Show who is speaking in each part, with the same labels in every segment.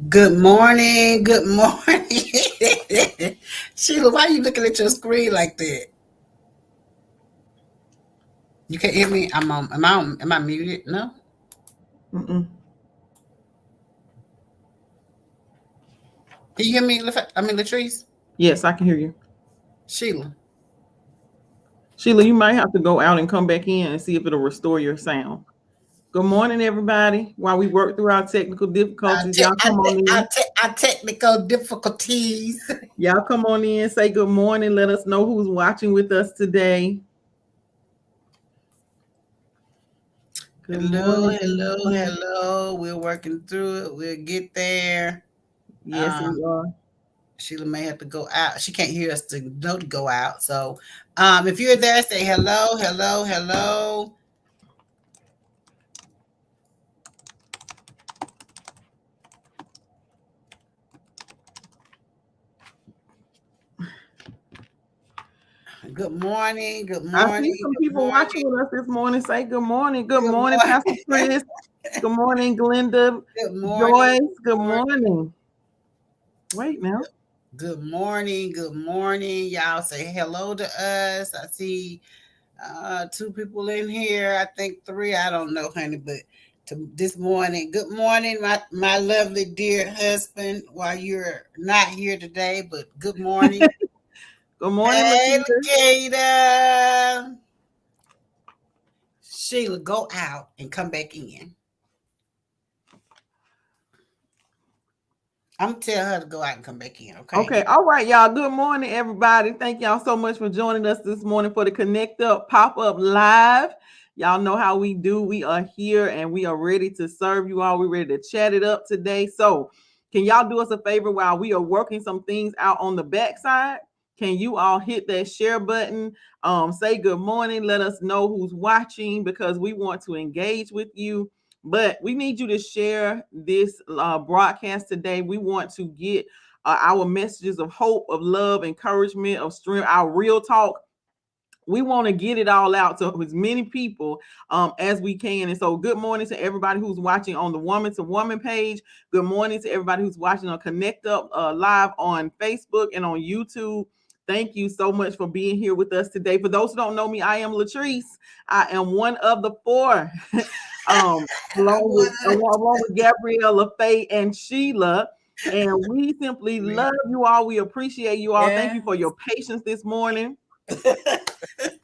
Speaker 1: Good morning. Good morning. Sheila, why are you looking at your screen like that? You can't hear me? I'm on. Am I muted? No?
Speaker 2: Mm-mm.
Speaker 1: Can you hear me? Latrice?
Speaker 2: Yes, I can hear you.
Speaker 1: Sheila.
Speaker 2: Sheila, you might have to go out and come back in and see if it'll restore your sound. Good morning, everybody. While we work through our technical difficulties, y'all come on in.
Speaker 1: Our technical difficulties.
Speaker 2: Y'all come on in, say good morning. Let us know who's watching with us today. Good
Speaker 1: Hello,
Speaker 2: morning. Good
Speaker 1: hello,
Speaker 2: morning.
Speaker 1: hello. We're working through it. We'll get there.
Speaker 2: Yes, we
Speaker 1: Um,
Speaker 2: are.
Speaker 1: Sheila may have to go out. She can't hear us to know to go out. So, if you're there, say hello, hello, hello. Good morning. Good
Speaker 2: I see
Speaker 1: morning.
Speaker 2: some
Speaker 1: Good
Speaker 2: people watching
Speaker 1: morning.
Speaker 2: with us this morning. Say good morning. Good
Speaker 1: Good
Speaker 2: morning, Pastor
Speaker 1: morning.
Speaker 2: Chris. Good morning, Glenda.
Speaker 1: Good morning.
Speaker 2: Joyce.
Speaker 1: Good
Speaker 2: Good
Speaker 1: morning.
Speaker 2: morning. Wait now.
Speaker 1: Good morning. Good morning. Y'all say hello to us. I see two people in here. I think three. I don't know, honey, but this morning. Good morning, my lovely dear husband. While you're not here today, but good morning.
Speaker 2: Good morning,
Speaker 1: Hey,
Speaker 2: Lakita.
Speaker 1: Lakita. Sheila, go out and come back in. I'm gonna tell her to go out and come back in, okay?
Speaker 2: Okay, all right, y'all. Good morning, everybody. Thank y'all so much for joining us this morning for the KonnectUp Pop-Up Live. Y'all know how we do. We are here and we are ready to serve you all. We're ready to chat it up today. So, can y'all do us a favor while we are working some things out on the backside? Can you all hit that share button? Say good morning. Let us know who's watching because we want to engage with you. But we need you to share this broadcast today. We want to get our messages of hope, of love, encouragement, of strength, our real talk. We want to get it all out to as many people as we can. And so, good morning to everybody who's watching on the Woman to Woman page. Good morning to everybody who's watching on KonnectUp Live on Facebook and on YouTube. Thank you so much for being here with us today. For those who don't know me, I am Latrice. I am one of the four, along with Gabriella, Faye, and Sheila. And we simply love you all. We appreciate you all. Thank you for your patience this morning.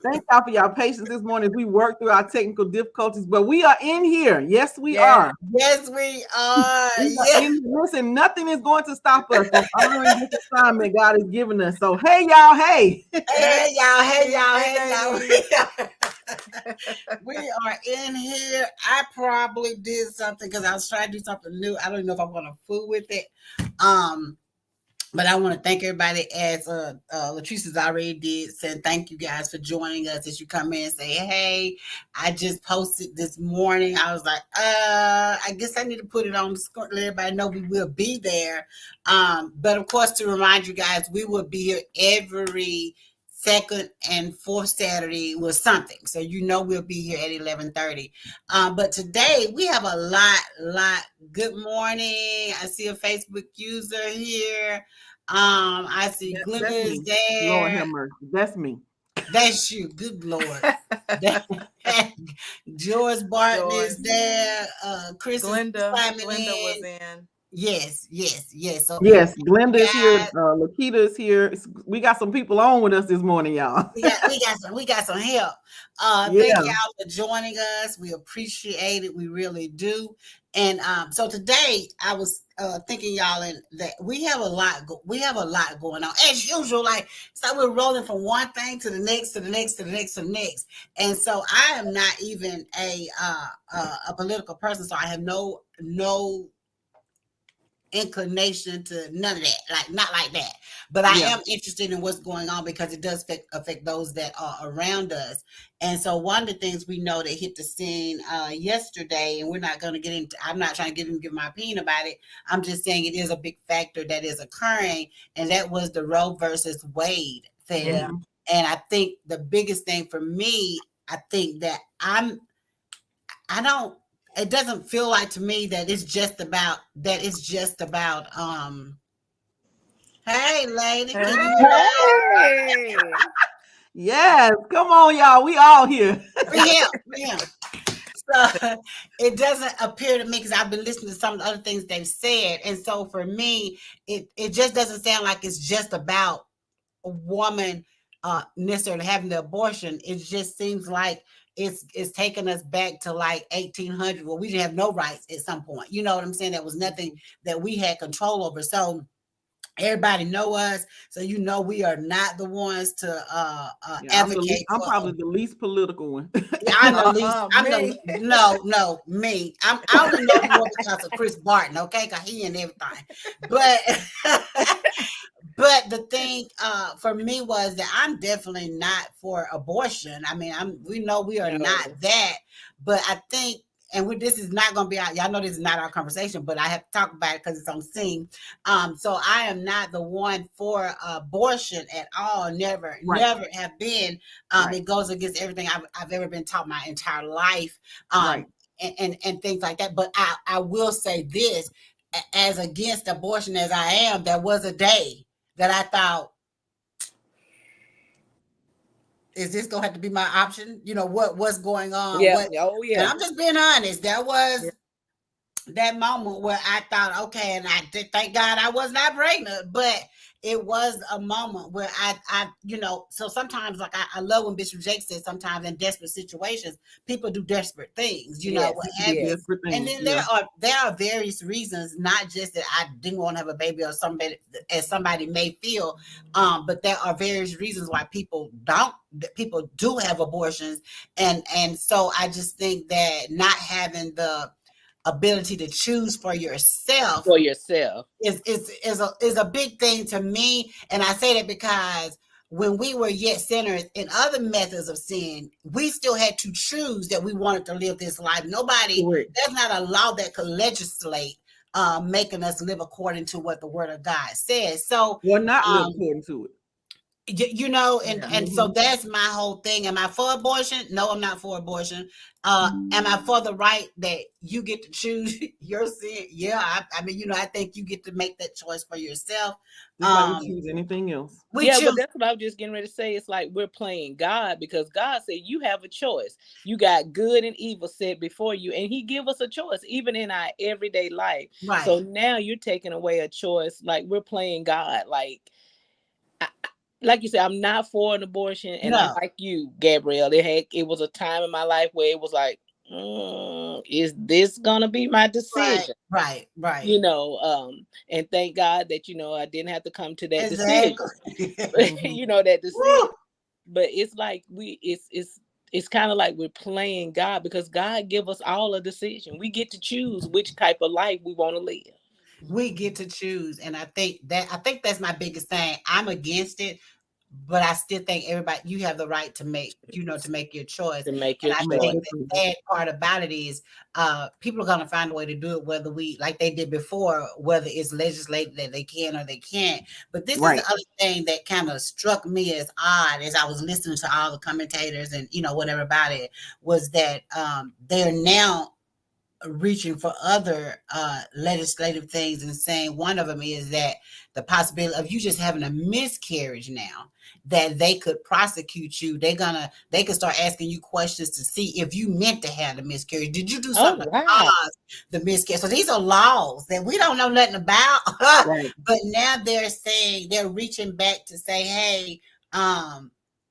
Speaker 2: Thank y'all for your patience this morning as we work through our technical difficulties. But we are in here. Yes, we are.
Speaker 1: Yes, we are. Yes.
Speaker 2: Listen, nothing is going to stop us from honoring this assignment God has given us. So, hey, y'all. Hey.
Speaker 1: Hey, y'all. Hey, y'all. Hey, y'all. We are in here. I probably did something because I was trying to do something new. I don't even know if I'm going to fool with it. But I want to thank everybody, as Latrice's already did, saying thank you guys for joining us as you come in and say, hey, I just posted this morning. I was like, I guess I need to put it on the screen, let everybody know we will be there. But of course, to remind you guys, we will be here every second and fourth Saturday with something. So we'll be here at 11:30. But today we have a lot. Good morning. I see a Facebook user here. I see Glenda is there.
Speaker 2: Lord have mercy. That's me.
Speaker 1: That's you. Good Lord. George Barton is there. Chris
Speaker 3: Glenda
Speaker 1: is
Speaker 3: was in.
Speaker 1: Yes. So
Speaker 2: yes, Glenda is here.
Speaker 1: guys,
Speaker 2: Lakita is here. We got some people on with us this morning, y'all.
Speaker 1: we got some help.
Speaker 2: Yeah.
Speaker 1: Thank y'all for joining us. We appreciate it. We really do. And so today I was thinking, y'all, and that we have a lot going on as usual. Like, so we're rolling from one thing to the next, to the next, to the next, to the next. And so I am not even a political person, so I have no inclination to none of that, like not like that. But I am interested in what's going on because it does affect those that are around us. And so one of the things we know that hit the scene yesterday, and we're not going to get into, I'm not trying to give my opinion about it. I'm just saying it is a big factor that is occurring, and that was the Roe versus Wade thing. Yeah. And I think the biggest thing for me, I think that it doesn't feel like to me that it's just about hey lady, can you hear
Speaker 3: Hey.
Speaker 2: Yes, come on, y'all. We all here.
Speaker 1: him? So it doesn't appear to me, because I've been listening to some of the other things they've said, and so for me, it just doesn't sound like it's just about a woman necessarily having the abortion. It just seems like it's taking us back to like 1800, where we didn't have no rights at some point. You know what I'm saying? There was nothing that we had control over. So everybody know us, so we are not the ones to
Speaker 2: Yeah,
Speaker 1: advocate
Speaker 2: I'm
Speaker 1: for.
Speaker 2: probably the least political one.
Speaker 1: I'm the least.
Speaker 3: Me.
Speaker 1: No, me. I only know more because of Chris Barton, okay? Because he and everything. But but the thing for me was that I'm definitely not for abortion. I mean, we know we are not that, but I think, and this is not going to be out. Y'all know this is not our conversation, but I have to talk about it because it's on scene. So I am not the one for abortion at all. Never have been. It goes against everything I've ever been taught my entire life. And things like that. But I will say this, as against abortion as I am, there was a day that I thought, is this gonna have to be my option? What's going on?
Speaker 3: Yeah.
Speaker 1: What?
Speaker 3: Oh yeah.
Speaker 1: And I'm just being honest. There was that moment where I thought, okay, and I did thank God I was not pregnant, but it was a moment where I so sometimes, like, I love when Bishop Jake says, sometimes in desperate situations, people do desperate things, what have you. And then there are various reasons, not just that I didn't want to have a baby or somebody, as somebody may feel, but there are various reasons why people do have abortions. And so I just think that not having the ability to choose for yourself is a big thing to me. And I say that because when we were yet sinners in other methods of sin, we still had to choose that we wanted to live this life. There's not a law that could legislate making us live according to what the word of God says. So
Speaker 2: not live according to it.
Speaker 1: And so that's my whole thing. Am I for abortion? No, I'm not for abortion. Am I for the right that you get to choose your sin? Yeah, I mean, I think you get to make that choice for yourself.
Speaker 2: Just like we choose anything else.
Speaker 3: But that's what I was just getting ready to say. It's like we're playing God, because God said you have a choice. You got good and evil set before you, and He give us a choice even in our everyday life.
Speaker 1: Right.
Speaker 3: So now you're taking away a choice. Like, we're playing God. Like you said, I'm not for an abortion, and I'm like you, Gabrielle. It was a time in my life where it was like, is this gonna be my decision?
Speaker 1: Right.
Speaker 3: And thank God that I didn't have to come to that decision. That decision. Woo! But it's like it's kind of like we're playing God, because God give us all a decision. We get to choose which type of life we want to live.
Speaker 1: We get to choose, and I think that's my biggest thing. I'm against it, but I still think you have the right to make your choice. Think the bad part about it is people are going to find a way to do it, whether like they did before, whether it's legislated that they can or they can't. But this is the other thing that kind of struck me as odd as I was listening to all the commentators and whatever about it, was that they're now reaching for other legislative things and saying one of them is that the possibility of you just having a miscarriage now, that they could prosecute you. They could start asking you questions to see if you meant to have the miscarriage. Did you do something to cause the miscarriage? So these are laws that we don't know nothing about. But now they're reaching back to say, hey,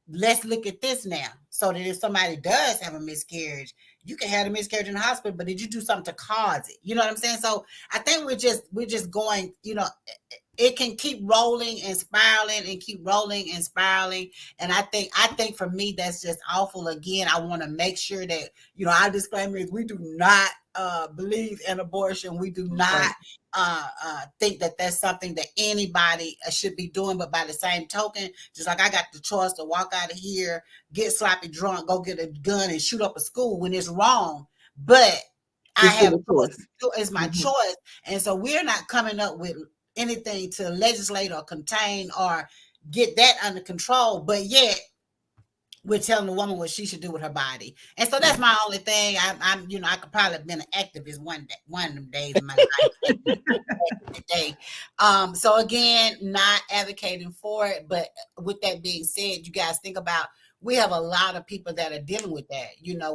Speaker 1: let's look at this now, so that if somebody does have a miscarriage, you can have a miscarriage in the hospital, but did you do something to cause it? You know what I'm saying? So I think we're just going, it can keep rolling and spiraling and keep rolling and spiraling. And I think for me, that's just awful. Again, I want to make sure that, our disclaimer is we do not believe in abortion. We do not think that that's something that anybody should be doing. But by the same token, just like I got the choice to walk out of here, get sloppy drunk, go get a gun and shoot up a school when it's wrong. But I have a choice. It's my choice. And so we're not coming up with anything to legislate or contain or get that under control. But yet we're telling the woman what she should do with her body. And so that's my only thing. I'm I could probably have been an activist one of them days in my life. Day. So again, not advocating for it, but with that being said, you guys think about, we have a lot of people that are dealing with that.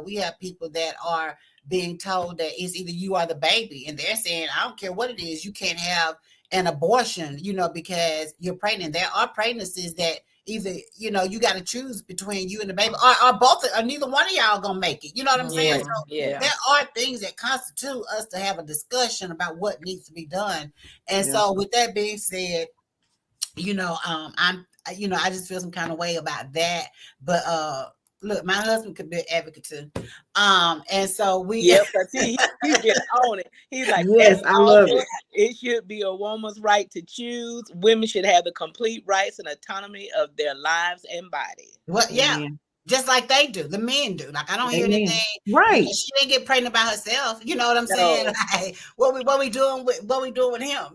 Speaker 1: We have people that are being told that it's either you or the baby, and they're saying, I don't care what it is, you can't have an abortion, because you're pregnant. There are pregnancies that either, you got to choose between you and the baby, or both, or neither one of y'all gonna make it. You know what I'm saying? So there are things that constitute us to have a discussion about what needs to be done. And so with that being said, I just feel some kind of way about that. But look, my husband could be an advocate too. And so
Speaker 3: because he get on it. He's like,
Speaker 2: yes, I love it.
Speaker 3: It should be a woman's right to choose. Women should have the complete rights and autonomy of their lives and body.
Speaker 1: Well, yeah. Just like they do, the men do. Like, I don't hear anything.
Speaker 2: Right.
Speaker 1: She didn't get pregnant by herself. You know what I'm saying? Like, what we doing with him?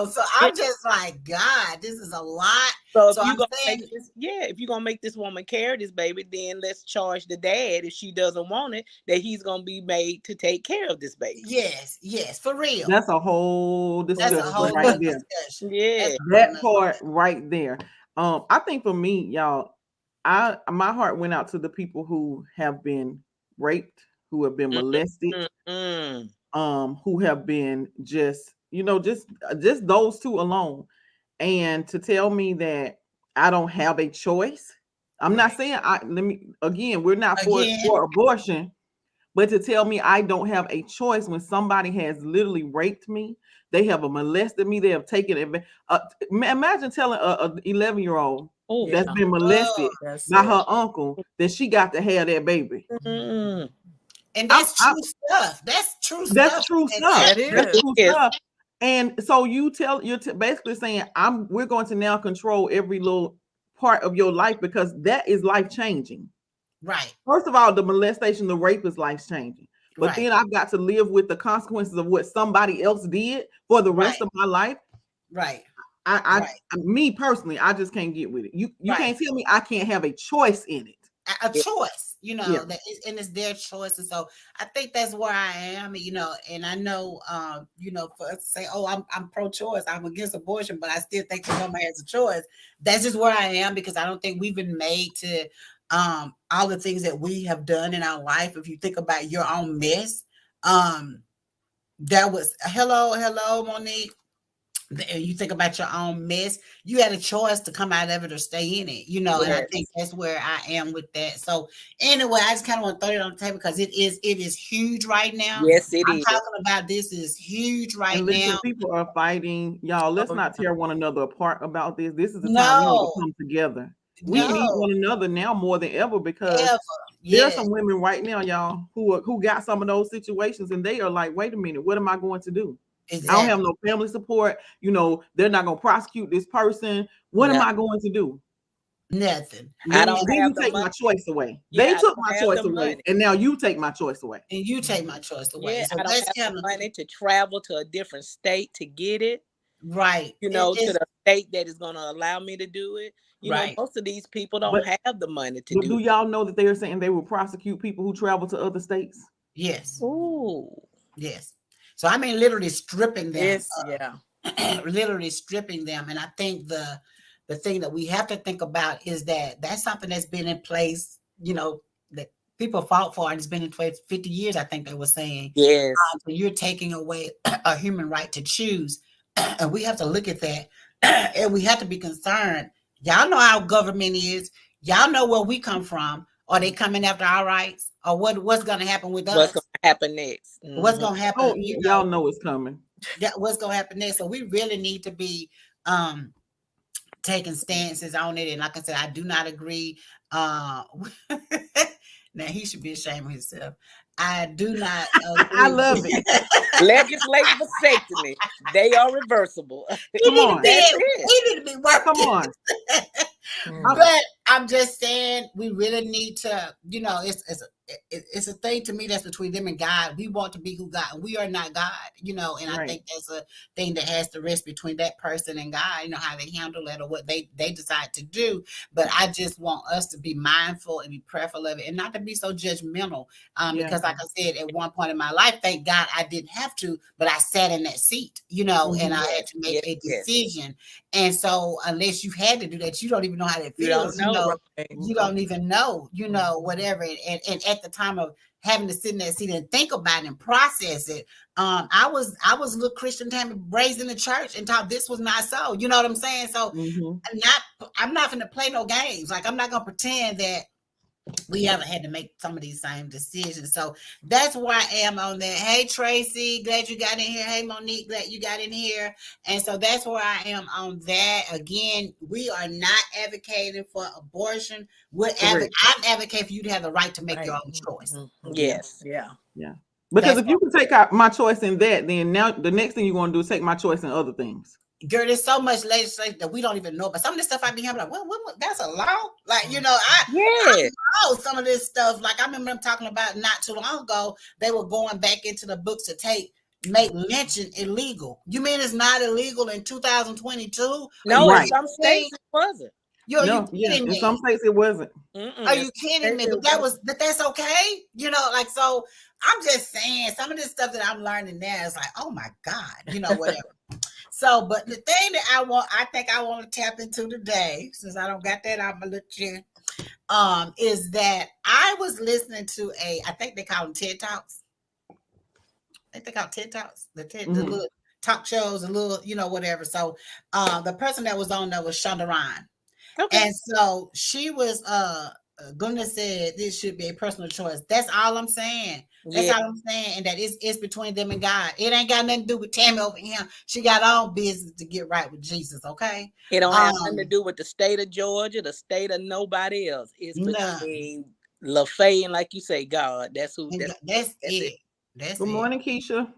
Speaker 1: So I'm just like, God, this is a lot.
Speaker 3: So if you're gonna make this woman carry this baby, then let's charge the dad, if she doesn't want it, that he's gonna be made to take care of this baby.
Speaker 1: Yes, for real.
Speaker 2: That's a whole discussion.
Speaker 1: That's a whole
Speaker 2: right
Speaker 1: discussion.
Speaker 3: Yeah,
Speaker 2: that part right there. I think for me, y'all, my heart went out to the people who have been raped, who have been molested, who have been just those two alone. And to tell me that I don't have a choice. I'm not saying we're not for abortion, but to tell me I don't have a choice when somebody has literally raped me, they have molested me, they have taken it. Imagine telling a 11-year-old that's been molested by her uncle that she got to have that baby.
Speaker 1: And that's true stuff. That's true stuff.
Speaker 2: That's true stuff. That's true stuff. And so you're basically saying we're going to now control every little part of your life, because that is life changing.
Speaker 1: Right.
Speaker 2: First of all, the molestation, the rape is life changing. But then I've got to live with the consequences of what somebody else did for the rest of my life. Right. Me personally, I just can't get with it. You can't tell me I can't have a choice in it.
Speaker 1: A choice, that and it's their choice. And so I think that's where I am, and I know, for us to say, oh, I'm pro-choice, I'm against abortion, but I still think the woman has a choice. That's just where I am, because I don't think we've been made to all the things that we have done in our life. If you think about your own mess, that was hello, Monique. You think about your own mess, you had a choice to come out of it or stay in it, and I think that's where I am with that. So anyway, I just kind of want to throw it on the table, because it is huge right now.
Speaker 3: Yes, I'm
Speaker 1: talking about this is huge right now.
Speaker 2: People are fighting, y'all. Let's not tear one another apart about this. This is the time we need to come together. We need one another now more than ever, because there are some women right now, y'all, who got some of those situations, and they are like, wait a minute, what am I going to do? Exactly. I don't have no family support. They're not going to prosecute this person. What am I going to do?
Speaker 1: Nothing.
Speaker 2: I don't have take my choice away. They took my choice away, and now you take my choice away.
Speaker 1: And you take my choice away.
Speaker 3: Yeah, so I don't have the money to travel to a different state to get it.
Speaker 1: Right.
Speaker 3: To the state that is going to allow me to do it. Most of these people don't have the money to do it.
Speaker 2: Do y'all know that they are saying they will prosecute people who travel to other states?
Speaker 1: Yes.
Speaker 3: Ooh.
Speaker 1: Yes. So I mean, literally stripping them.
Speaker 3: Yes,
Speaker 1: literally stripping them. And I think the thing that we have to think about is that that's something that's been in place, that people fought for, and it's been in place 50 years, I think they were saying.
Speaker 3: Yes.
Speaker 1: So you're taking away a human right to choose. And we have to look at that, and we have to be concerned. Y'all know how government is. Y'all know where we come from. Are they coming after our rights? Or what's going to happen with us?
Speaker 3: What's going to happen next?
Speaker 1: Mm-hmm. What's going to happen?
Speaker 2: Oh, y'all know it's coming.
Speaker 1: What's going to happen next? So we really need to be taking stances on it. And like I said, I do not agree. Now he should be ashamed of himself. I do not agree.
Speaker 2: I love it.
Speaker 3: Legislative vasectomy. They are reversible.
Speaker 1: He need to be working.
Speaker 2: Come on.
Speaker 1: But I'm just saying, we really need to, it's a thing to me that's between them and God. We want to be who God, and we are not God, you know. And I think that's a thing that has to rest between that person and God, you know, how they handle it or what they decide to do. But I just want us to be mindful and be prayerful of it, and not to be so judgmental. Because, like I said, at one point in my life, thank God I didn't have to, but I sat in that seat, you know, and I had to make a decision. And so, unless you had to do that, you don't even know how that feels. You know, you don't even know, you know, whatever. And at the time of having to sit in that seat and think about it and process it, I was a little Christian Tammy raised in the church and taught this was not so. You know what I'm saying? So I'm not going to play no games. Like, I'm not going to pretend that we haven't had to make some of these same decisions. So that's where I am on that. Hey, Tracy, glad you got in here. Hey, Monique, glad you got in here. And so that's where I am on that. Again, we are not advocating for abortion. I'm advocating for you to have the right to make your own choice.
Speaker 3: Yes.
Speaker 2: Yeah. Because if you can take out my choice in that, then now the next thing you want to do is take my choice in other things.
Speaker 1: Girl, there's so much legislation that we don't even know. But some of this stuff I be having like, what, that's a law? Like, you know, I know some of this stuff. Like, I remember them talking about not too long ago, they were going back into the books to make lynching illegal. You mean it's not illegal in 2022?
Speaker 3: No, in some states it wasn't.
Speaker 1: You kidding me?
Speaker 2: In some states it wasn't.
Speaker 1: Are you kidding me? But that's okay. You know, like, so I'm just saying some of this stuff that I'm learning now is like, oh my God, you know, whatever. So, but the thing that I think I want to tap into today, since I don't got that out my little chair, is that I was listening to I think they call them TED Talks. I think they call TED Talks, the little talk shows, a little, you know, whatever. So, the person that was on there was Shonda Rhimes. Okay. And so she was, Glenda said this should be a personal choice. That's all I'm saying. That's all I'm saying. And that it's between them and God. It ain't got nothing to do with Tammy over here. She got her own business to get right with Jesus, okay?
Speaker 3: It don't have nothing to do with the state of Georgia, the state of nobody else. It's between LaFay and, like you say, God. That's who. That's it.
Speaker 2: Good morning, Keisha.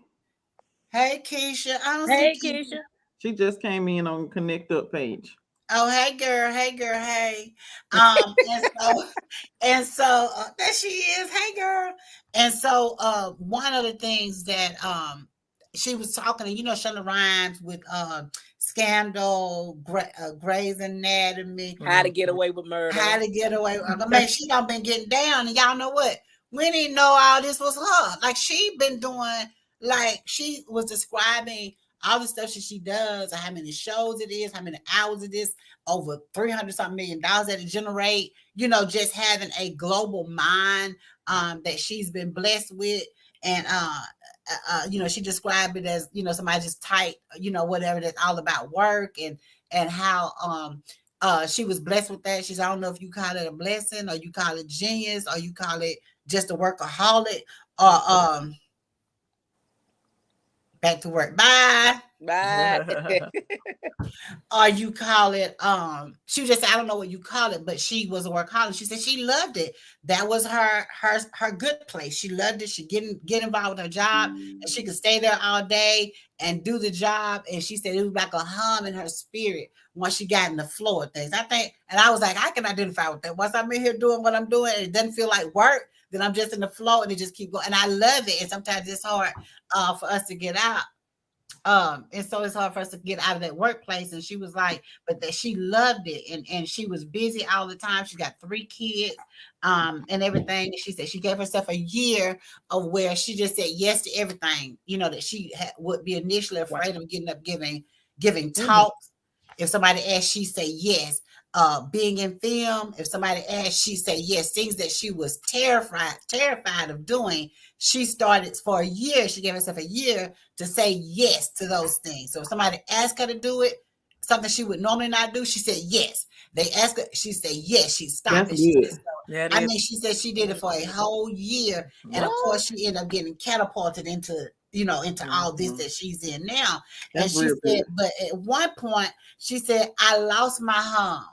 Speaker 1: Hey, Keisha.
Speaker 3: Hey, Keisha.
Speaker 2: She just came in on KonnectUp page.
Speaker 1: Oh, hey girl, hey. And so there she is. Hey girl. And so one of the things that she was talking, you know, Shonda Rhimes with Scandal, Grey's Anatomy,
Speaker 3: How to Get Away with Murder.
Speaker 1: How to Get Away with Man, she done been getting down, and y'all know what? We didn't know all this was her. Like, she been doing, like, she was describing all the stuff she does, how many shows it is, how many hours it is, over $300-something million that it generate, you know, just having a global mind that she's been blessed with. And, you know, she described it as, you know, somebody just tight, you know, whatever, that's all about work and how she was blessed with that. She's, I don't know if you call it a blessing or you call it genius or you call it just a workaholic or back to work. Bye. Or you call it, she just said, I don't know what you call it, but she was a workaholic. She said she loved it. That was her good place. She loved it. She get involved with her job and she could stay there all day and do the job. And she said it was like a hum in her spirit once she got in the flow of things. I think, and I was like, I can identify with that. Once I'm in here doing what I'm doing and it doesn't feel like work, then I'm just in the flow and it just keep going. And I love it. And sometimes it's hard for us to get out. And so it's hard for us to get out of that workplace. And she was like, but that she loved it. And she was busy all the time. She got 3 kids, and everything. And she said she gave herself a year of where she just said yes to everything, you know, that she would be initially afraid of getting up, giving talks. If somebody asked, she say yes. Being in film, if somebody asked, she say yes. Things that she was terrified of doing, she started for a year. She gave herself a year to say yes to those things. So if somebody asked her to do it, something she would normally not do, she said yes. They asked her, she said yes. She stopped it. She said so. I mean, she said she did it for a whole year, and of course, she ended up getting catapulted into, you know, into all this that she's in now. And she said, but at one point, she said, I lost my home.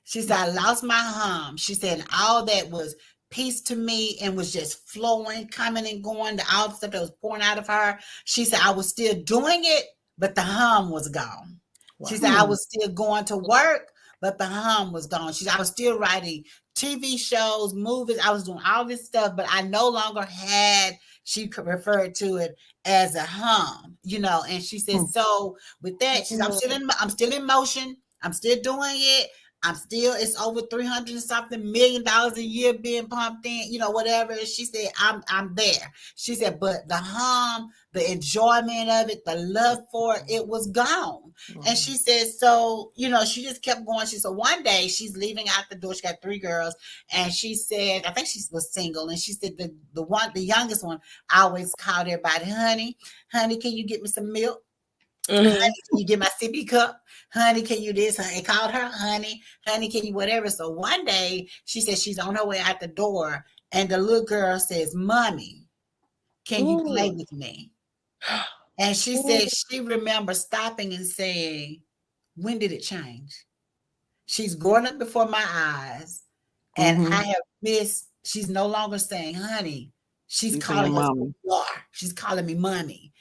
Speaker 1: She said, I lost my hum. She said, all that was peace to me and was just flowing, coming and going, all the stuff that was pouring out of her. She said, I was still doing it, but the hum was gone. Wow. She said, I was still going to work, but the hum was gone. I was still writing TV shows, movies. I was doing all this stuff, but I no longer had, she referred to it as a hum, and she said, so with that, she's, I'm still in motion. I'm still doing it. It's over 300 and something million dollars a year being pumped in, whatever. She said, I'm there. She said, but the hum, the enjoyment of it, the love for it was gone. And she said, so, she just kept going. She said, one day she's leaving out the door. She got 3 girls. And she said, I think she was single. And she said, the youngest one, I always called everybody, honey, can you get me some milk? Honey, can you get my sippy cup? Honey, can you this? And called her honey, can you whatever. So one day she said she's on her way out the door, and the little girl says, Mommy, can you play with me? And she said she remembers stopping and saying, when did it change? She's growing up before my eyes, and I have missed. She's no longer saying honey. She's calling us mommy. She's calling me mommy.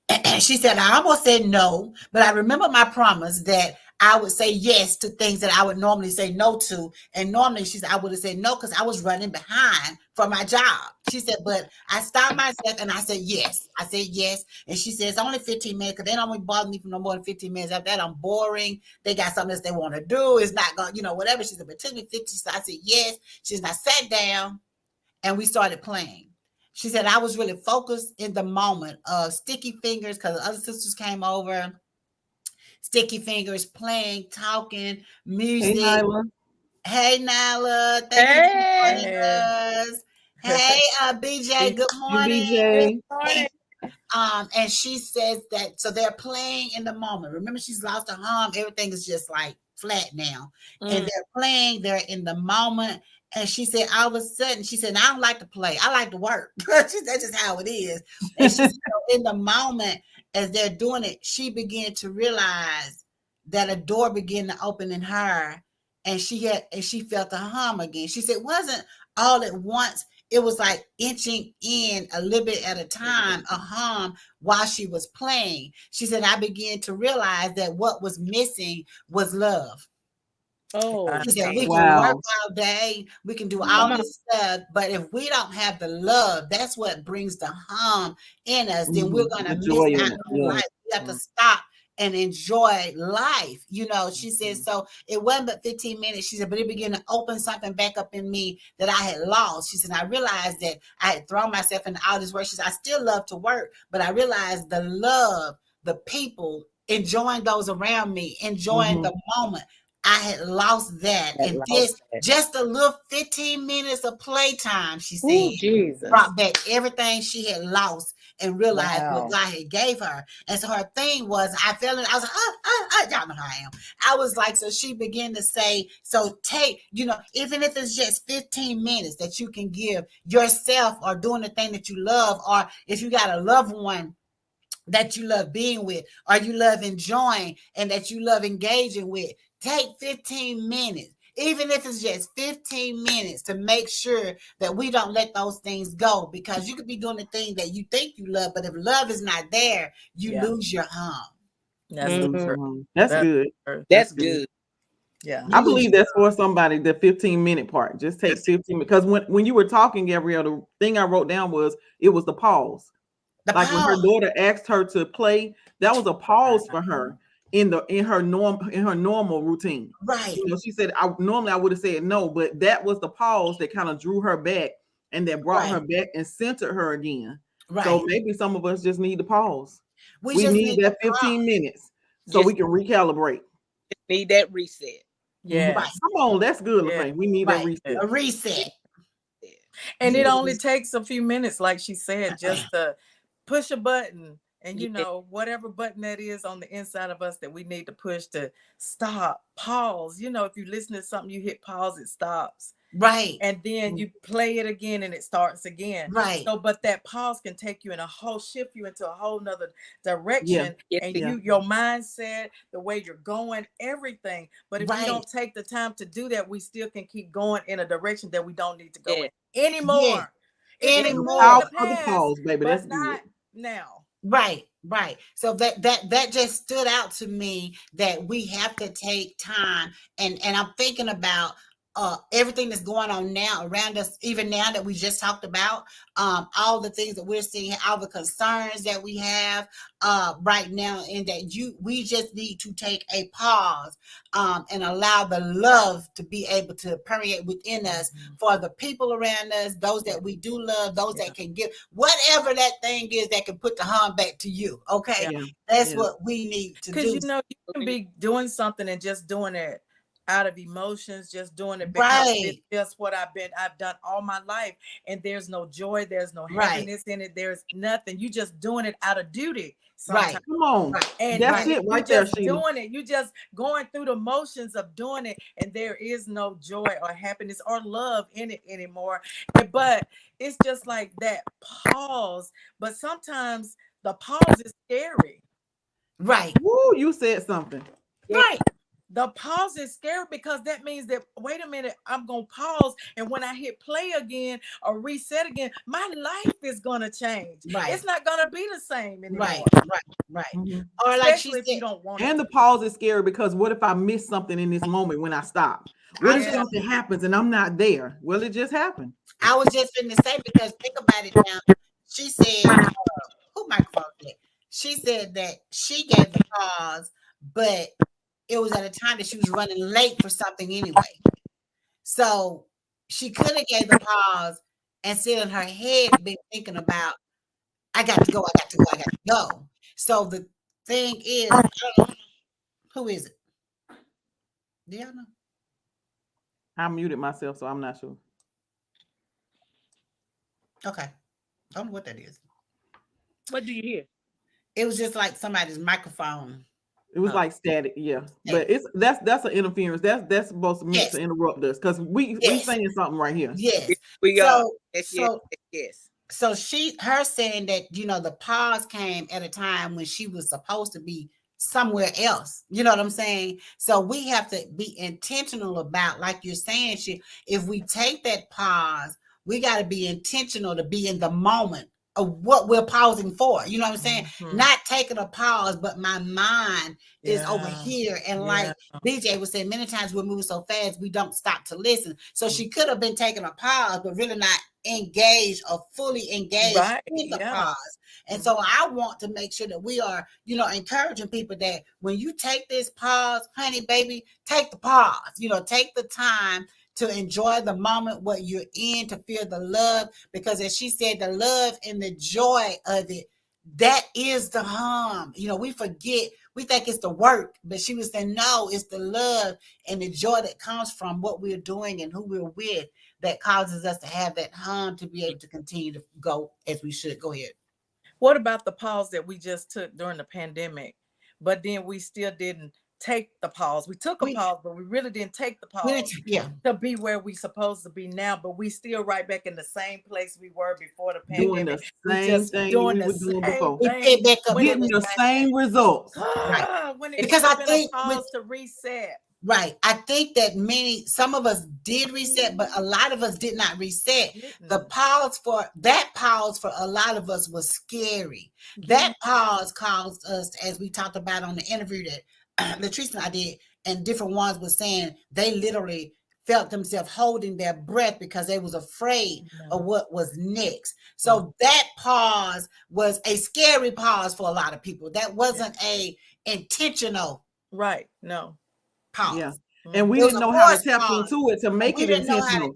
Speaker 1: And she said, I almost said no, but I remember my promise that I would say yes to things that I would normally say no to. And normally, she said, I would have said no because I was running behind for my job. She said, but I stopped myself and I said yes. I said yes. And she said, it's only 15 minutes because they don't want to bother me for no more than 15 minutes. After that, I'm boring. They got something else they want to do. It's not going, whatever. She said, but it took me 50. So I said yes. She said, I sat down and we started playing. She said, I was really focused in the moment of Sticky Fingers because the other sisters came over. Sticky Fingers, playing, talking, music. Hey, Nyla. Thank you for joining us. Hey, BJ. Good morning.
Speaker 2: BJ.
Speaker 3: Good morning.
Speaker 1: And she says that, so they're playing in the moment. Remember, she's lost her hum. Everything is just like flat now. And they're playing. They're in the moment. And she said, all of a sudden, she said, I don't like to play. I like to work. That's just how it is. And she said, in the moment, as they're doing it, she began to realize that a door began to open in her. And she felt the hum again. She said, it wasn't all at once. It was like inching in a little bit at a time, a hum while she was playing. She said, I began to realize that what was missing was love. She said, we can work all day, we can do all this stuff, but if we don't have the love, that's what brings the hum in us, then we're going to miss out on life. We have to stop and enjoy life. She said, so it wasn't but 15 minutes. She said, but it began to open something back up in me that I had lost. She said, I realized that I had thrown myself into all this work. She said, I still love to work, but I realized the love, the people, enjoying those around me, enjoying the moment. I had lost that. And just a little 15 minutes of playtime, she said, brought back everything she had lost and realized what God had gave her. And so her thing was, I felt it. I was like, y'all know how I am. I was like, so she began to say, so take, even if it's just 15 minutes that you can give yourself or doing the thing that you love, or if you got a loved one that you love being with, or you love enjoying and that you love engaging with, take 15 minutes, even if it's just 15 minutes, to make sure that we don't let those things go, because you could be doing the thing that you think you love, but if love is not there, you lose your hum.
Speaker 2: That's good.
Speaker 3: That's good.
Speaker 2: Yeah, I believe that's for somebody, the 15-minute part. Just take 15 minutes. Because when you were talking, Gabrielle, the thing I wrote down was it was the pause. Like when her daughter asked her to play, that was a pause for her in her normal routine.
Speaker 1: Right.
Speaker 2: She said, I would have said no, but that was the pause that kind of drew her back and that brought her back and centered her again. Right. So maybe some of us just need to pause. We need that 15 minutes so we can recalibrate.
Speaker 3: Need that reset.
Speaker 4: Yeah.
Speaker 2: Right. Come on, that's good, LaFay. We need that reset.
Speaker 1: A reset.
Speaker 4: And it only takes a few minutes, like she said, just to push a button. And, whatever button that is on the inside of us that we need to push to stop, pause. If you listen to something, you hit pause, it stops.
Speaker 1: Right.
Speaker 4: And then you play it again and it starts again.
Speaker 1: Right.
Speaker 4: So, but that pause can take you shift you into a whole nother direction. Yeah. And your mindset, the way you're going, everything. But if we don't take the time to do that, we still can keep going in a direction that we don't need to go in anymore.
Speaker 1: Anymore.
Speaker 2: Pause, baby. That's
Speaker 4: not
Speaker 2: good.
Speaker 4: now.
Speaker 1: Right. Right. So that just stood out to me, that we have to take time, and I'm thinking about everything that's going on now around us, even now that we just talked about, all the things that we're seeing, all the concerns that we have right now, and that we just need to take a pause and allow the love to be able to permeate within us for the people around us, those that we do love, those that can give whatever that thing is that can put the harm back to you. Okay.
Speaker 2: Yeah.
Speaker 1: That's what we need to
Speaker 4: Because
Speaker 1: do.
Speaker 4: you can be doing something and just doing it out of emotions, just doing it because it's
Speaker 1: Right.
Speaker 4: just what I've done all my life, and there's no joy, there's no
Speaker 1: Right.
Speaker 4: happiness in it, there's nothing. You just doing it out of duty
Speaker 1: Right.
Speaker 4: sometimes.
Speaker 2: Come on.
Speaker 1: Right.
Speaker 4: And
Speaker 2: That's it
Speaker 4: you
Speaker 2: right there,
Speaker 4: just
Speaker 2: Sheila.
Speaker 4: doing it. You just going through the motions of doing it, and there is no joy or happiness or love in it anymore. But it's just like that pause. But sometimes the pause is scary.
Speaker 1: Right.
Speaker 2: Woo, you said something.
Speaker 1: Right.
Speaker 4: The pause is scary because that means that, wait a minute, I'm going to pause. And when I hit play again or reset again, my life is going to change.
Speaker 1: Right.
Speaker 4: It's not going to be the same anymore.
Speaker 1: Right. Right.
Speaker 2: Mhm.
Speaker 1: Or like she
Speaker 4: Especially if
Speaker 1: said,
Speaker 4: you don't want
Speaker 2: And
Speaker 4: it.
Speaker 2: the pause is scary because what if I miss something in this moment when I stop? What if
Speaker 4: Yeah.
Speaker 2: something happens and I'm not there? Well, it just happened.
Speaker 1: I was just going to say, because think about it now. She said, who microphone it? She said that she gave the pause, but it was at a time that she was running late for something anyway. So she could have gave the pause and still in her head been thinking about, I got to go, I got to go, I got to go. So the thing is, I don't know, who is it? Do y'all know?
Speaker 2: I muted myself, so I'm not sure.
Speaker 1: Okay. I don't know what that is.
Speaker 3: What do you hear?
Speaker 1: It was just like somebody's microphone.
Speaker 2: It was
Speaker 1: Oh.
Speaker 2: like static, yeah. But it's that's an interference. That's supposed to mean
Speaker 1: Yes.
Speaker 2: to interrupt us because we
Speaker 1: Yes.
Speaker 2: saying something right here.
Speaker 1: Yes.
Speaker 3: We are.
Speaker 1: So
Speaker 3: Yes.
Speaker 1: so her saying that, the pause came at a time when she was supposed to be somewhere else. You know what I'm saying? So we have to be intentional about, like you're saying, if we take that pause, we got to be intentional to be in the moment of what we're pausing for. You know what I'm saying?
Speaker 4: Mhm.
Speaker 1: Not taking a pause, but my mind is over
Speaker 4: Yeah.
Speaker 1: here. And like BJ was saying, many times we're moving so fast, we don't stop to listen. So she could have been taking a pause, but really not engaged or fully engaged
Speaker 4: Right.
Speaker 1: in the
Speaker 4: Yeah.
Speaker 1: pause. And so I want to make sure that we are, encouraging people that when you take this pause, honey, baby, take the pause, take the time to enjoy the moment, what you're in, to feel the love, because as she said, the love and the joy of it, that is the hum. We forget, we think it's the work, but she was saying, no, it's the love and the joy that comes from what we're doing and who we're with that causes us to have that hum to be able to continue to go as we should. Go ahead.
Speaker 4: What about the pause that we just took during the pandemic, but then we still didn't take the pause? We took a pause, but we really didn't take the pause to be where we supposed to be now, but we still right back in the same place we were before the
Speaker 2: Doing
Speaker 4: pandemic.
Speaker 2: the same thing we were doing before.
Speaker 1: Getting
Speaker 2: the same results.
Speaker 1: Right.
Speaker 4: When
Speaker 1: Because I think
Speaker 4: a pause to reset.
Speaker 1: Right. I think that some of us did reset, but a lot of us did not reset. The pause for a lot of us was scary. That pause caused us, as we talked about on the interview that Latrice and I did, and different ones were saying they literally felt themselves holding their breath because they was afraid of what was next. So that pause was a scary pause for a lot of people. That wasn't a intentional
Speaker 4: no
Speaker 1: pause.
Speaker 2: Yeah. And we didn't know how to tap into it to make it intentional.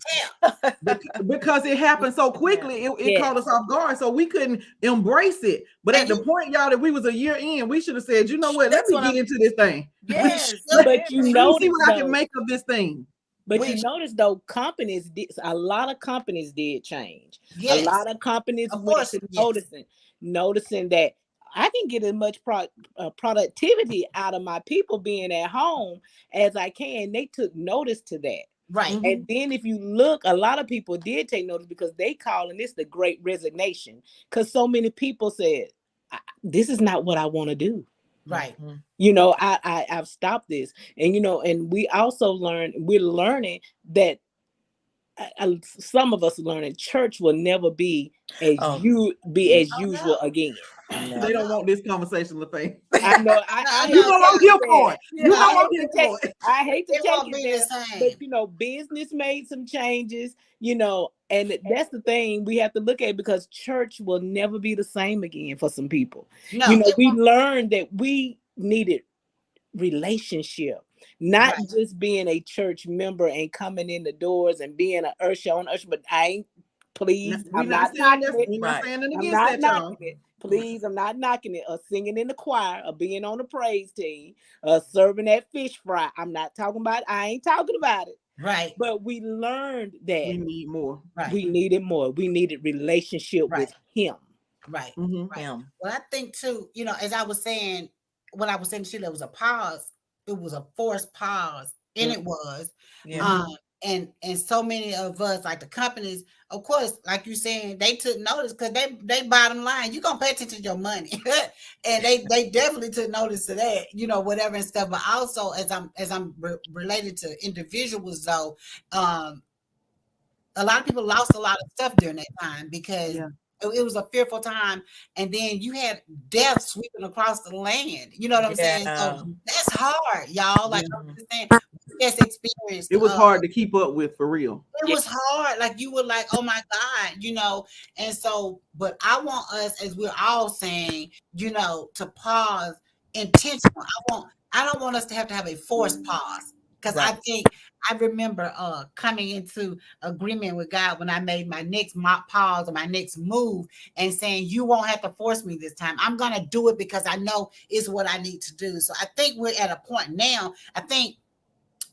Speaker 2: Because it happened so quickly, it caught us off guard, so we couldn't embrace it. But at the point, y'all, that we was a year in, we should have said, you know what, let me get into this thing.
Speaker 4: Yes.
Speaker 3: But you know,
Speaker 2: see what I can make of this thing.
Speaker 3: But you notice though, a lot of companies did change.
Speaker 1: Yes.
Speaker 3: A lot of companies went to noticing that I can get as much productivity out of my people being at home as I can. They took notice to that.
Speaker 1: Right.
Speaker 3: And then if you look, a lot of people did take notice because they calling this the Great Resignation, because so many people said, this is not what I want to do.
Speaker 1: Right.
Speaker 3: I've stopped this. And, and we also we're learning that some of us learning church will never be as
Speaker 4: Oh.
Speaker 3: usual again.
Speaker 2: They don't want this conversation, LaFay.
Speaker 3: I know.
Speaker 2: You know I'm here for it.
Speaker 4: Yeah.
Speaker 2: You know I'm here for it.
Speaker 3: I hate to
Speaker 1: It
Speaker 3: take
Speaker 1: won't
Speaker 3: it
Speaker 1: be
Speaker 3: there,
Speaker 1: the same.
Speaker 3: but you know, business made some changes. You know, and that's the thing we have to look at, because church will never be the same again for some people.
Speaker 1: No,
Speaker 3: you know,
Speaker 1: it
Speaker 3: we
Speaker 1: won't.
Speaker 3: learned that we needed relationship, not
Speaker 1: Right.
Speaker 3: just being a church member and coming in the doors and being an usher on usher. But please,
Speaker 2: We're
Speaker 3: I'm
Speaker 2: not
Speaker 3: not
Speaker 2: saying
Speaker 3: knocking
Speaker 2: that.
Speaker 3: it.
Speaker 2: We're not
Speaker 4: Right.
Speaker 2: saying that
Speaker 3: I'm
Speaker 2: against
Speaker 3: not
Speaker 2: that,
Speaker 3: knocking
Speaker 2: y'all.
Speaker 3: it. Please, I'm not knocking it. Or singing in the choir, or being on the praise team, serving that fish fry. I ain't talking about it.
Speaker 1: Right.
Speaker 3: But we learned that
Speaker 2: We need more.
Speaker 1: Right.
Speaker 3: we needed more. We needed relationship
Speaker 1: Right.
Speaker 3: with him.
Speaker 1: Right.
Speaker 2: Mhm.
Speaker 1: Right.
Speaker 4: Him.
Speaker 1: Well, I think too, you know, as I was saying, when I was saying Sheila, it was a pause. It was a forced pause, and it was.
Speaker 4: Yeah.
Speaker 1: And so many of us, like the companies, of course, like you saying, they took notice because they bottom line, you're gonna pay attention to your money. And they definitely took notice of that, you know, whatever and stuff. But also as I'm related to individuals though, a lot of people lost a lot of stuff during that time because
Speaker 2: Yeah.
Speaker 1: it was a fearful time. And then you had death sweeping across the land. You know what I'm saying? So
Speaker 4: Yeah.
Speaker 1: that's hard, y'all. Like I'm
Speaker 4: Mhm.
Speaker 1: just saying, we just experienced.
Speaker 2: It was hard to keep up with, for real.
Speaker 1: It was hard. Like you were like, oh my God, you know. And so, but I want us, as we're all saying, you know, to pause intentional. I don't want us to have a forced pause. Because I
Speaker 4: Right.
Speaker 1: think I remember coming into agreement with God when I made my next pause or my next move and saying, you won't have to force me this time. I'm gonna do it because I know it's what I need to do. So I think we're at a point now. I think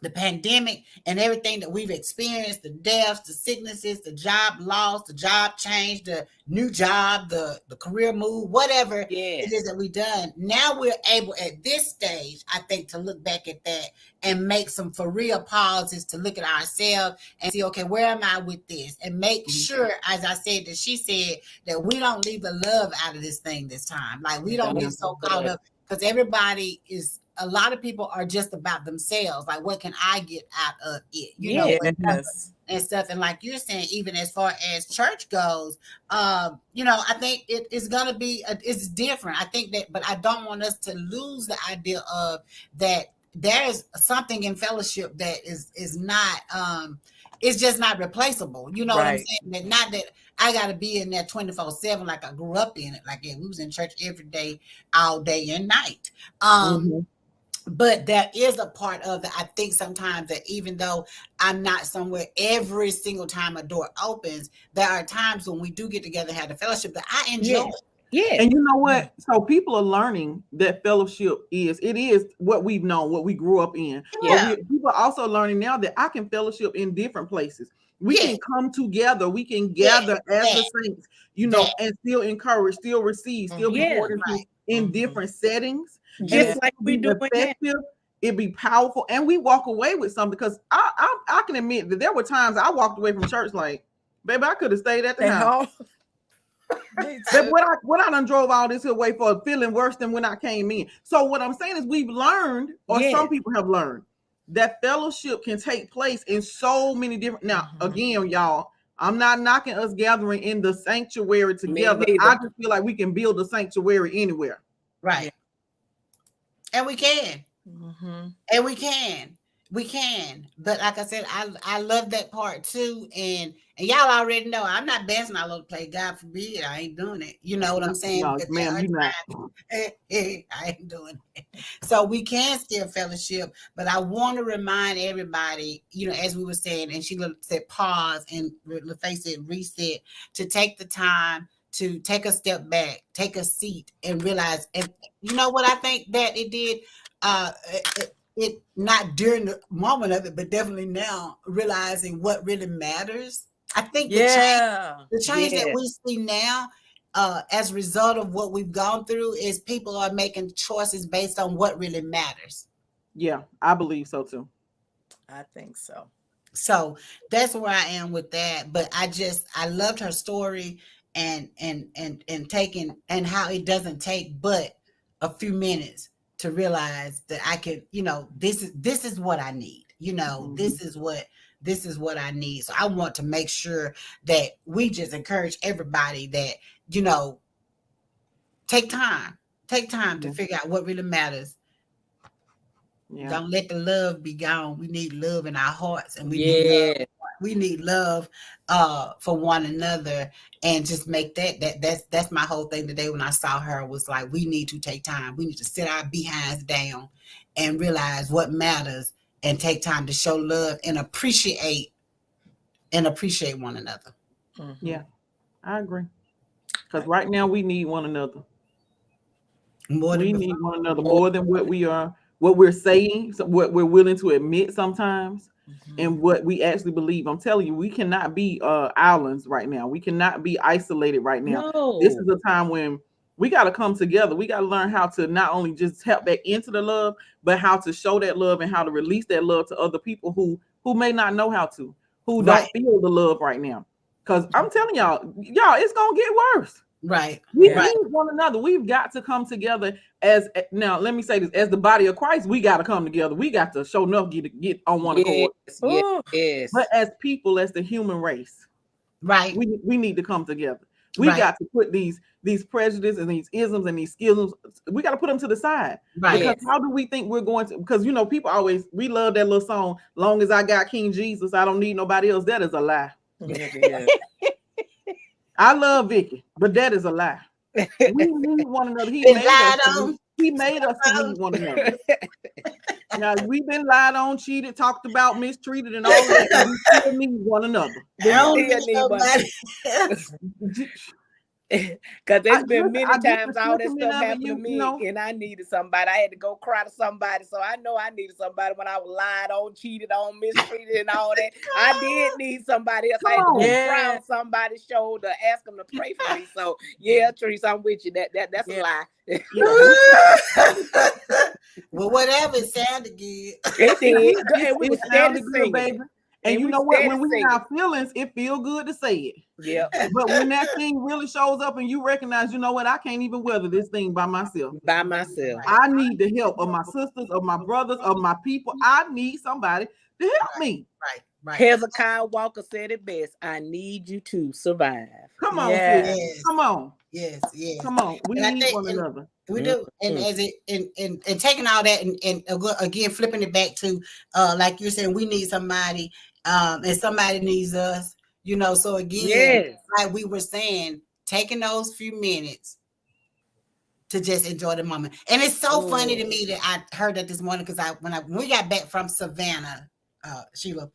Speaker 1: the pandemic and everything that we've experienced, the deaths, the sicknesses, the job loss, the job change, the new job, the career move, whatever it is that we've done. Now we're able at this stage, I think, to look back at that and make some for real pauses to look at ourselves and see, okay, where am I with this? And make sure, as I said, that she said, that we don't leave the love out of this thing this time. Like we don't get so caught up because everybody is, a lot of people are just about themselves. Like, what can I get out of it? You know, and stuff. And like you're saying, even as far as church goes, you know, I think it is going to be, it's different. I think that, but I don't want us to lose the idea of that there is something in fellowship that is not, it's just not replaceable. You know what I'm saying? That not that I got to be in there 24/7 like I grew up in it. Like we was in church every day, all day and night. But there is a part of it. I think sometimes that even though I'm not somewhere every single time a door opens, there are times when we do get together and have the fellowship that I enjoy.
Speaker 3: Yeah.
Speaker 2: And you know what? So people are learning that fellowship is what we've known, what we grew up in.
Speaker 1: Yeah.
Speaker 2: But people are also learning now that I can fellowship in different places. We can come together, we can gather as the saints, you know, and still encourage, still receive, still be poured into in different settings.
Speaker 3: Just like we do
Speaker 2: effective, it'd be powerful, and we walk away with something. Because I can admit that there were times I walked away from church like, baby, I could have stayed at the house. But what I done drove all this way for, feeling worse than when I came in. So what I'm saying is we've learned, or some people have learned, that fellowship can take place in so many different. Now, again, y'all, I'm not knocking us gathering in the sanctuary together. I just feel like we can build a sanctuary anywhere.
Speaker 1: Right. And we can. And we can. But like I said, I love that part too. And y'all already know I'm not dancing all over the place. God forbid, I ain't doing it. You know what I'm saying?
Speaker 2: No, ma'am, you not.
Speaker 1: I ain't doing it. So we can still fellowship, but I want to remind everybody, you know, as we were saying, and she said pause, and LaFay said reset, to take the time to take a step back, take a seat, and realize. And you know what I think that it did. It not during the moment of it, but definitely now realizing what really matters. I think the change that we see now, as a result of what we've gone through, is people are making choices based on what really matters.
Speaker 2: Yeah, I believe so too.
Speaker 4: I think so.
Speaker 1: So that's where I am with that. But I loved her story and taking, and how it doesn't take but a few minutes to realize that I could, you know, this is what I need. You know, this is what this is what I need. So I want to make sure that we just encourage everybody that, you know, take time to figure out what really matters.
Speaker 2: Yeah.
Speaker 1: Don't let the love be gone. We need love in our hearts, and we need love for one another, and just make that's my whole thing today when I saw her was like, we need to take time. We need to sit our behinds down and realize what matters and take time to show love and appreciate one another.
Speaker 4: Mm-hmm.
Speaker 2: Yeah, I agree. Because right now we need one another. We need one another more than what we're saying, so what we're willing to admit sometimes, and what we actually believe. I'm telling you, we cannot be islands right now. We cannot be isolated right now.
Speaker 3: No.
Speaker 2: This is a time when we got to come together. We got to learn how to not only just tap back into the love, but how to show that love and how to release that love to other people who may not know how to, who don't feel the love right now. Because I'm telling y'all, it's gonna get worse.
Speaker 1: Right.
Speaker 2: We need one another. We've got to come together now. Let me say this: as the body of Christ, we got to come together. We got to show enough get on one accord.
Speaker 3: Yes.
Speaker 2: But as people, as the human race,
Speaker 1: right,
Speaker 2: we need to come together. We got to put these prejudices and these isms and these schisms. We got to put them to the side.
Speaker 1: Right.
Speaker 2: Because how do we think we're going to? Because people always we love that little song. Long as I got King Jesus, I don't need nobody else. That is a lie. I love Vicky, but that is a lie. We need one another. He made us to need one another. Now we've been lied on, cheated, talked about, mistreated, and all that. And we still need one another.
Speaker 3: Because there's been many times all that stuff happened to me, and I needed somebody. I had to go cry to somebody, so I know I needed somebody when I was lied on, cheated on, mistreated, and all that. I did need somebody else. I had to go cry on somebody's shoulder, ask them to pray for me. So yeah, Teresa, I'm with you. That's a lie.
Speaker 1: Well, whatever, it sounded good.
Speaker 3: It did. And we were steady singing,
Speaker 2: baby. And you know what? When we have feelings, it feels good to say it.
Speaker 3: Yeah.
Speaker 2: But when that thing really shows up and you recognize, you know what? I can't even weather this thing by myself. I need the help of my sisters, of my brothers, of my people. I need somebody to help me.
Speaker 1: Right.
Speaker 3: Hezekiah Walker said it best. I need you to survive.
Speaker 2: Come on, sis. Come on.
Speaker 1: Yes.
Speaker 2: Come on. We need one another.
Speaker 1: We do. And as and taking all that and again flipping it back to like you're saying, we need somebody and somebody needs us, so again, like we were saying, taking those few minutes to just enjoy the moment. And it's so funny to me that I heard that this morning because when we got back from Savannah, Sheila,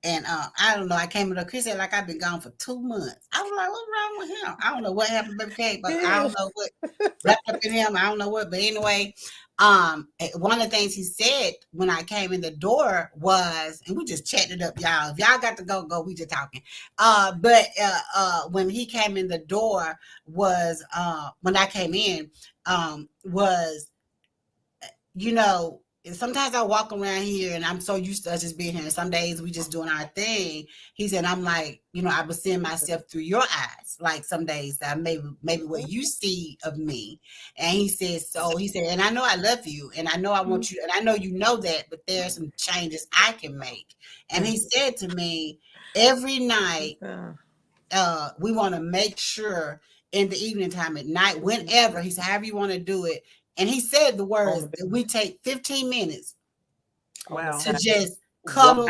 Speaker 1: and I don't know, I came to the Chris said like I've been gone for 2 months. I was like, what's wrong with him? I don't know what happened to Baby, but I don't know what wrapped up in him. I don't know what, but anyway, one of the things he said when I came in the door was, and we just chatted up, y'all. If y'all got to go, we just talking. But when he came in the door was when I came in was, sometimes I walk around here and I'm so used to us just being here. And some days we just doing our thing. He said, I'm like, I was seeing myself through your eyes. Like some days that maybe what you see of me. And he said, and I know I love you and I know I want you and I know you know that, but there's some changes I can make. And he said to me, every night, we want to make sure in the evening time at night, whenever, he said, however you want to do it. And he said the words that we take 15 minutes to just cuddle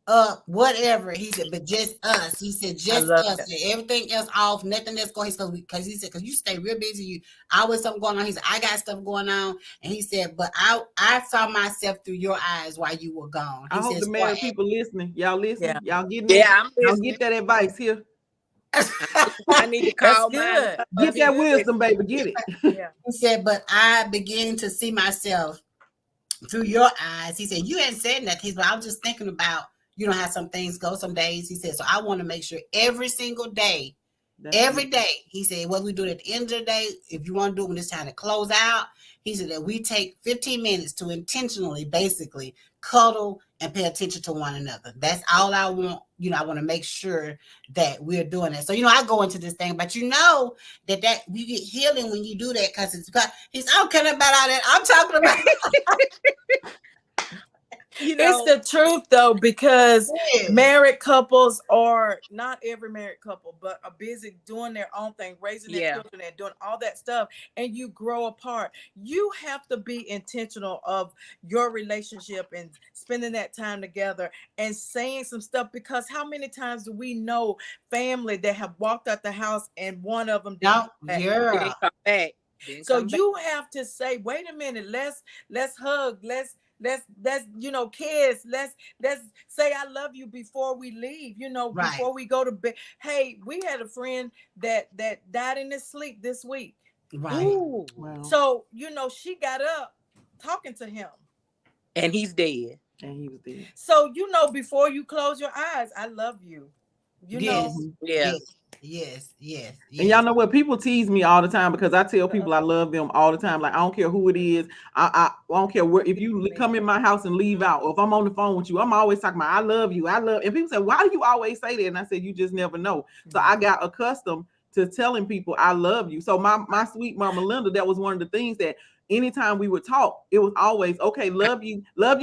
Speaker 1: up, whatever. He said, but just us. He said, just us. Everything else off, nothing else going. Because he said, because you stay real busy. You always something going on. He said, I got stuff going on. And he said, but I saw myself through your eyes while you were gone.
Speaker 2: I hope the married people listening. Y'all listen.
Speaker 4: Yeah.
Speaker 2: Y'all getting
Speaker 3: y'all
Speaker 2: get that advice here.
Speaker 3: I need to call mine.
Speaker 2: Get that wisdom, baby. Get it.
Speaker 4: Yeah.
Speaker 1: He said, but I begin to see myself through your eyes. He said, you hadn't said nothing. But I was just thinking about, how some things go some days. He said, so I want to make sure every single day, every day, he said, what we do at the end of the day, if you want to do it when it's time to close out, he said that we take 15 minutes to intentionally, basically, cuddle and pay attention to one another. That's all I want. I want to make sure that we're doing it. So, I go into this thing, but that you get healing when you do that because he's, I'm kidding about all that. I'm talking about.
Speaker 3: You
Speaker 4: It's
Speaker 3: know,
Speaker 4: the truth though, because
Speaker 1: Yes.
Speaker 4: married couples are not every married couple, but are busy doing their own thing, raising their
Speaker 3: Yeah.
Speaker 4: children and doing all that stuff, and you grow apart. You have to be intentional of your relationship and spending that time together and saying some stuff, because how many times do we know family that have walked out the house and one of them didn't
Speaker 1: No,
Speaker 4: come back?
Speaker 1: yeah.
Speaker 3: didn't come back. Didn't
Speaker 4: So
Speaker 3: come back.
Speaker 4: you have to say, wait a minute, let's hug, let's kiss, let's say I love you before we leave,
Speaker 1: Right.
Speaker 4: before we go to bed. Hey, we had a friend that died in his sleep this week.
Speaker 1: Right.
Speaker 3: Ooh.
Speaker 2: Wow.
Speaker 4: So she got up talking to him,
Speaker 3: And he's dead.
Speaker 2: And he was dead.
Speaker 4: so before you close your eyes, I love you,
Speaker 1: Yes.
Speaker 3: Yeah.
Speaker 1: Yes.
Speaker 2: And y'all know what? People tease me all the time because I tell people I love them all the time. Like, I don't care who it is. I don't care where. If you come in my house and leave out, or if I'm on the phone with you, I'm always talking about I love you. I love. And people say, why do you always say that? And I said, you just never know. So I got accustomed to telling people I love you. So my sweet mama Linda, that was one of the things that anytime we would talk, it was always, okay, love you,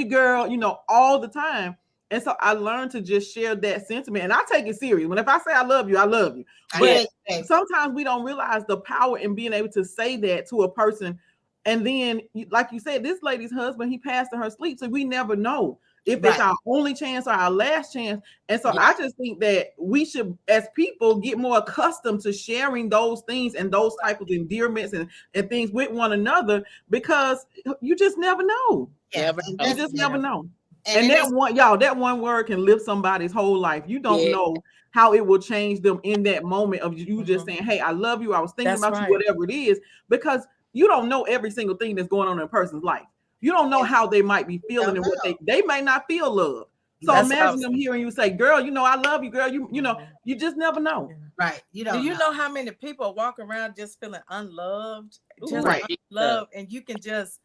Speaker 2: girl, all the time. And so I learned to just share that sentiment, and I take it serious. When if I say I love you, I love you. But sometimes we don't realize the power in being able to say that to a person. And then, like you said, this lady's husband, he passed in her sleep. So we never know if it's our only chance or our last chance. And so I just think that we should, as people, get more accustomed to sharing those things and those types of endearments and things with one another, because you just never know.
Speaker 1: Yeah.
Speaker 2: You just never know.
Speaker 1: And
Speaker 2: that one word can live somebody's whole life. You don't know how it will change them in that moment of you just saying, hey, I love you. I was thinking about you, whatever it is, because you don't know every single thing that's going on in a person's life. You don't know how they might be feeling and what they may not feel love. So imagine them hearing you say, girl, I love you, girl. You just never know.
Speaker 1: Right.
Speaker 4: Do you know how many people walk around just feeling unloved? Just unloved, and you can just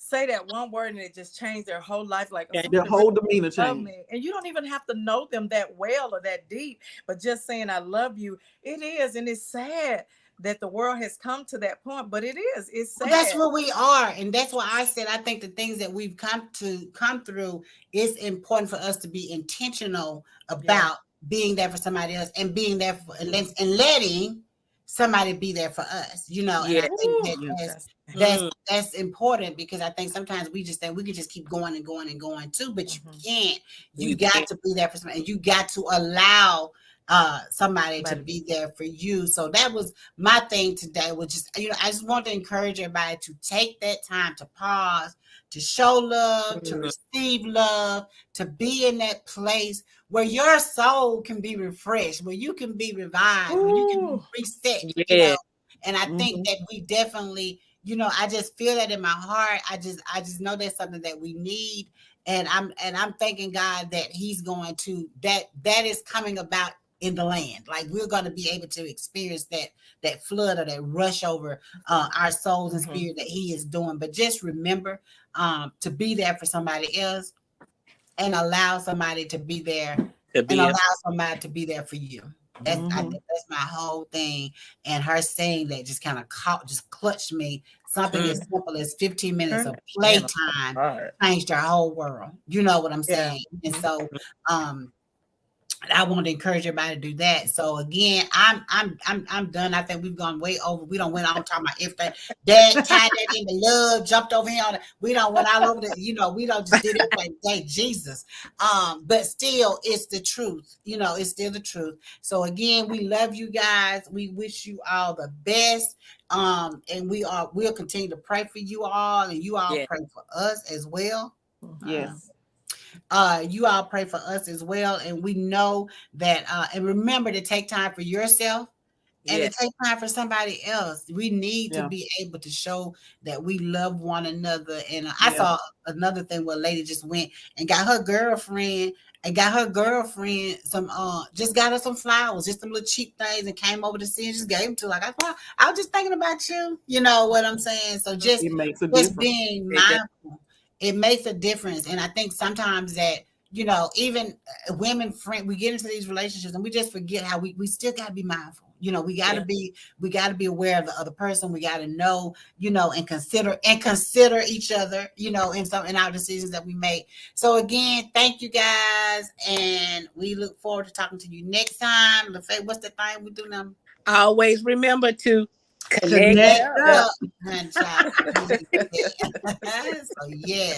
Speaker 4: say that one word and it just changed their whole life, like
Speaker 2: their whole demeanor changed.
Speaker 4: And you don't even have to know them that well or that deep, but just saying I love you, it is. And it's sad that the world has come to that point, but it's sad.
Speaker 1: Well, that's where we are, and that's why I said I think the things that we've come through, is important for us to be intentional about being there for somebody else and being there for and letting somebody be there for us, and I think that's important, because I think sometimes we just think we can just keep going and going and going too, but you can't. You got to be there for somebody, and you got to allow somebody to be there for you. So that was my thing today, was just, I just want to encourage everybody to take that time to pause, to show love, to receive love, to be in that place where your soul can be refreshed, where you can be revived, where you can be reset, And I think that we definitely, I just feel that in my heart. I just know that's something that we need. And I'm thanking God that He's going to, that is coming about in the land. Like, we're going to be able to experience that flood or that rush over our souls and spirit that He is doing. But just remember to be there for somebody else, and allow somebody to be there, and allow somebody to be there for you. I think that's my whole thing. And her saying that just kind of clutched me. Something as simple as 15 minutes of playtime changed her whole world. You know what I'm saying? And so I want to encourage everybody to do that. So again, I'm done. I think we've gone way over. We don't went on talking about if that dad tied that into love, jumped over here on it. We don't went all over the, we don't just did it like, hey, Jesus. But still, it's the truth. It's still the truth. So again, we love you guys. We wish you all the best. And we'll continue to pray for you all, and you all pray for us as well.
Speaker 2: Yes.
Speaker 1: You all pray for us as well, and we know that and remember to take time for yourself and to take time for somebody else. We need to be able to show that we love one another. And I saw another thing where a lady just went and got her girlfriend some just got her some flowers, just some little cheap things, and came over to see and just gave them to her. Like, I was just thinking about you. You know what I'm saying? So just being mindful. It makes a difference. And I think sometimes that, even women, we get into these relationships and we just forget how we still got to be mindful. You know, we got to be aware of the other person. We got to know, you know, and consider each other, you know, in our decisions that we make. So again, thank you guys, and we look forward to talking to you next time. LaFay, what's the thing we do now?
Speaker 3: Always remember to
Speaker 2: Connect up.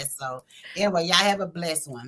Speaker 1: So anyway, y'all have a blessed one.